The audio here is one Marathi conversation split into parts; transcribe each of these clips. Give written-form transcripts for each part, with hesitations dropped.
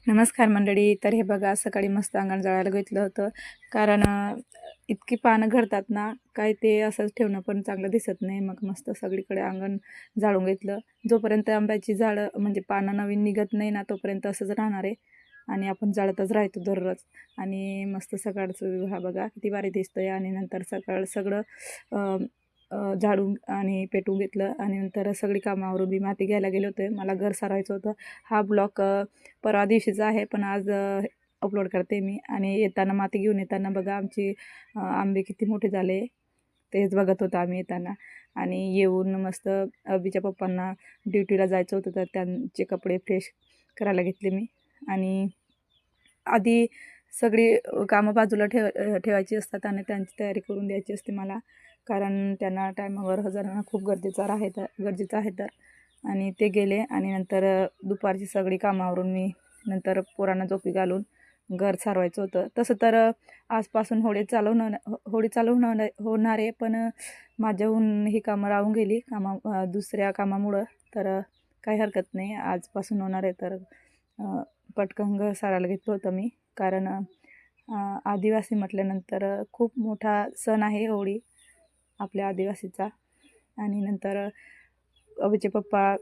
नमस्कार मंडळी. तर हे बघा, सकाळी मस्त अंगण जाळायला घेतलं होतं. कारण इतकी पानं घडतात ना, काय ते असंच ठेवणं पण चांगलं दिसत नाही. मग मस्त सगळीकडे अंगण जाळून घेतलं. जोपर्यंत आंब्याची झाडं म्हणजे पानं नवीन निघत नाही ना, तोपर्यंत असंच राहणार आहे. आणि आपण जाळतच राहतो दररोज. आणि मस्त सकाळचं हा बघा किती भारी दिसतोय. आणि नंतर सकाळ सगळं झाडून आणि पेटवून घेतलं. आणि नंतर सगळी कामावरून मी माती घ्यायला गेले होते. मला घर सारायचं होतं. हा ब्लॉग परवा दिवशीचा आहे, पण आज अपलोड करते मी. आणि येताना माती घेऊन येताना बघा आमची आंबे किती मोठे झाले, तेच बघत होतो आम्ही येताना. आणि येऊन मस्त अभीच्या पप्पांना ड्युटीला जायचं होतं, तर त्यांचे कपडे फ्रेश करायला घेतले मी. आणि आधी सगळी कामं बाजूला ठेवायची असतात आणि त्यांची तयारी करून द्यायची असते मला. कारण त्यांना टायमावर हजर राहणं खूप गरजेचं आहे तर. आणि ते गेले. आणि नंतर दुपारची सगळी कामावरून मी नंतर पोरांना झोपी घालून घर सारवायचं होतं. तसं तर आजपासून होळी चालू होणार आहे, पण माझ्याहून ही कामं राहून गेली दुसऱ्या कामामुळं. तर काही हरकत नाही, आजपासून होणार आहे. तर पटकन घर सारायला घेतलं होतं मी. कारण आदिवासी म्हटल्यानंतर खूप मोठा सण आहे होळी आपल्या आदिवासीचा. आणि नंतर अभीचे पप्पा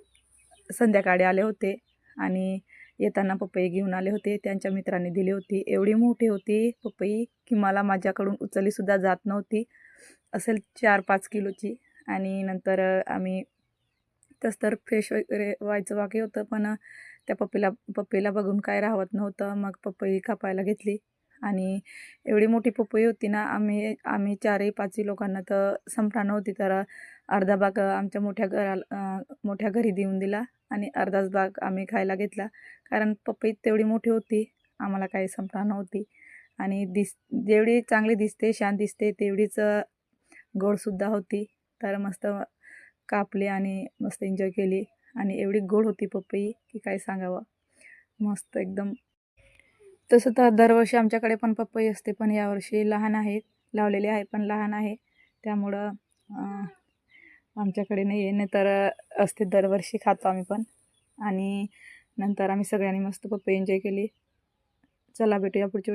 संध्याकाळी आले होते आणि येताना पपई घेऊन आले होते. त्यांच्या मित्रांनी दिली होती. एवढी मोठी होती पपई की मला माझ्याकडून उचललीसुद्धा जात नव्हती. असेल 4-5 किलोची. आणि नंतर आम्ही तसं तर फ्रेश वगैरे व्हायचं बाकी होतं, पण त्या पपईला बघून काय राहत नव्हतं. मग पपई कापायला घेतली. आणि एवढी मोठी पपई होती ना, आम्ही 4-5 लोकांना तर संपणार नव्हती. तर अर्धा भाग आमच्या मोठ्या घरी देऊन दिला आणि अर्धाच भाग आम्ही खायला घेतला. कारण पपई तेवढी मोठी होती, आम्हाला काही संपणार नव्हती. आणि जेवढी चांगली दिसते, छान दिसते, तेवढीच गोडसुद्धा होती. तर मस्त कापली आणि मस्त एन्जॉय केली. आणि एवढी गोड होती पपई की काय सांगावं. मस्त एकदम. तसं तर दरवर्षी आमच्याकडे पण पपई असते, पण यावर्षी लहान आहेत, लावलेली आहे पण लहान आहे. त्यामुळं आमच्याकडे नाही आहे. नाहीतर असते दरवर्षी, खातो आम्ही पण. आणि नंतर आम्ही सगळ्यांनी मस्त पपई एन्जॉय केली. चला भेटूया पुढच्या